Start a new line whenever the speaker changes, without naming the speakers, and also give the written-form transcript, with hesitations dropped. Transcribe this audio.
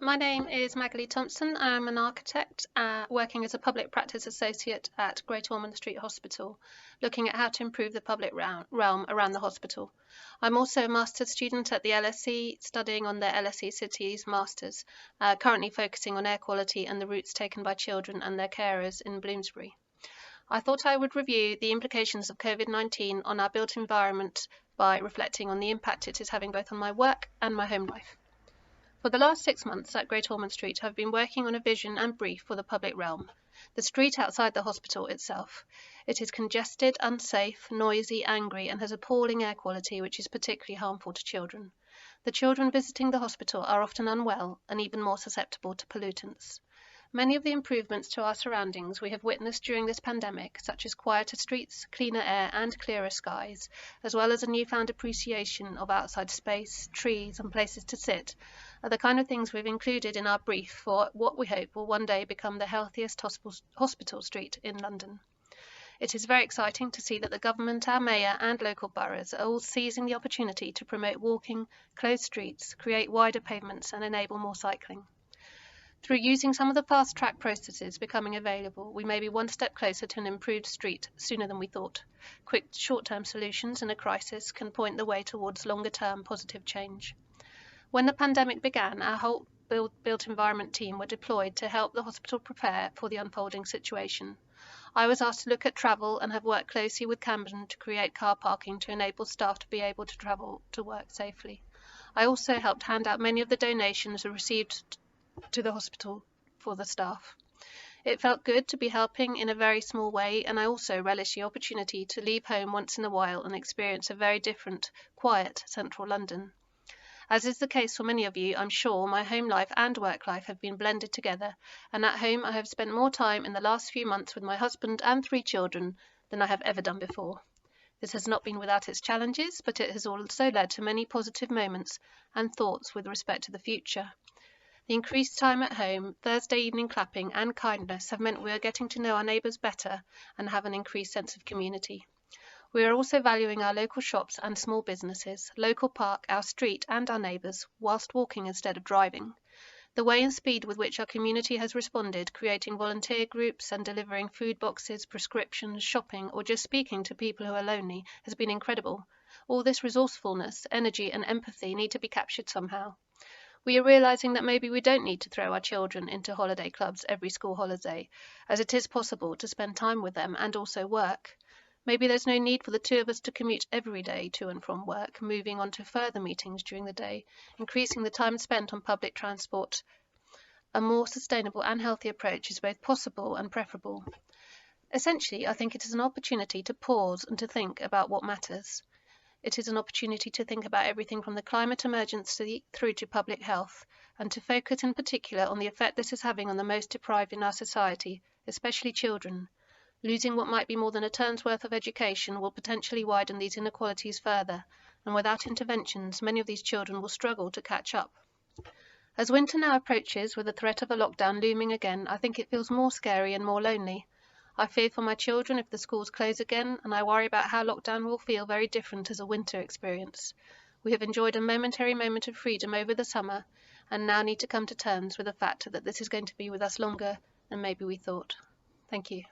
My name is Magali Thomson. I'm an architect working as a public practice associate at Great Ormond Street Hospital, looking at how to improve the public realm around the hospital. I'm also a master's student at the LSE, studying on their LSE Cities Masters, currently focusing on air quality and the routes taken by children and their carers in Bloomsbury. I thought I would review the implications of COVID-19 on our built environment by reflecting on the impact it is having both on my work and my home life. For the last 6 months at Great Ormond Street, I've been working on a vision and brief for the public realm, the street outside the hospital itself. It is congested, unsafe, noisy, angry, and has appalling air quality which is particularly harmful to children. The children visiting the hospital are often unwell and even more susceptible to pollutants. Many of the improvements to our surroundings we have witnessed during this pandemic, such as quieter streets, cleaner air and clearer skies, as well as a newfound appreciation of outside space, trees and places to sit, are the kind of things we've included in our brief for what we hope will one day become the healthiest hospital street in London. It is very exciting to see that the government, our mayor and local boroughs are all seizing the opportunity to promote walking, close streets, create wider pavements and enable more cycling. Through using some of the fast-track processes becoming available, we may be one step closer to an improved street sooner than we thought. Quick short-term solutions in a crisis can point the way towards longer-term positive change. When the pandemic began, our whole built environment team were deployed to help the hospital prepare for the unfolding situation. I was asked to look at travel and have worked closely with Camden to create car parking to enable staff to be able to travel to work safely. I also helped hand out many of the donations received to the hospital for the staff. It felt good to be helping in a very small way, and I also relish the opportunity to leave home once in a while and experience a very different, quiet central London. As is the case for many of you, I'm sure my home life and work life have been blended together, and at home I have spent more time in the last few months with my husband and 3 children than I have ever done before. This has not been without its challenges, but it has also led to many positive moments and thoughts with respect to the future. The increased time at home, Thursday evening clapping and kindness have meant we are getting to know our neighbours better and have an increased sense of community. We are also valuing our local shops and small businesses, local park, our street and our neighbours, whilst walking instead of driving. The way and speed with which our community has responded, creating volunteer groups and delivering food boxes, prescriptions, shopping or just speaking to people who are lonely has been incredible. All this resourcefulness, energy and empathy need to be captured somehow. We are realising that maybe we don't need to throw our children into holiday clubs every school holiday, as it is possible to spend time with them and also work. Maybe there's no need for the 2 of us to commute every day to and from work, moving on to further meetings during the day, increasing the time spent on public transport. A more sustainable and healthy approach is both possible and preferable. Essentially, I think it is an opportunity to pause and to think about what matters. It is an opportunity to think about everything from the climate emergency through to public health, and to focus in particular on the effect this is having on the most deprived in our society, especially children. Losing what might be more than a term's worth of education will potentially widen these inequalities further, and without interventions, many of these children will struggle to catch up. As winter now approaches, with the threat of a lockdown looming again, I think it feels more scary and more lonely. I fear for my children if the schools close again, and I worry about how lockdown will feel very different as a winter experience. We have enjoyed a momentary moment of freedom over the summer, and now need to come to terms with the fact that this is going to be with us longer than maybe we thought. Thank you.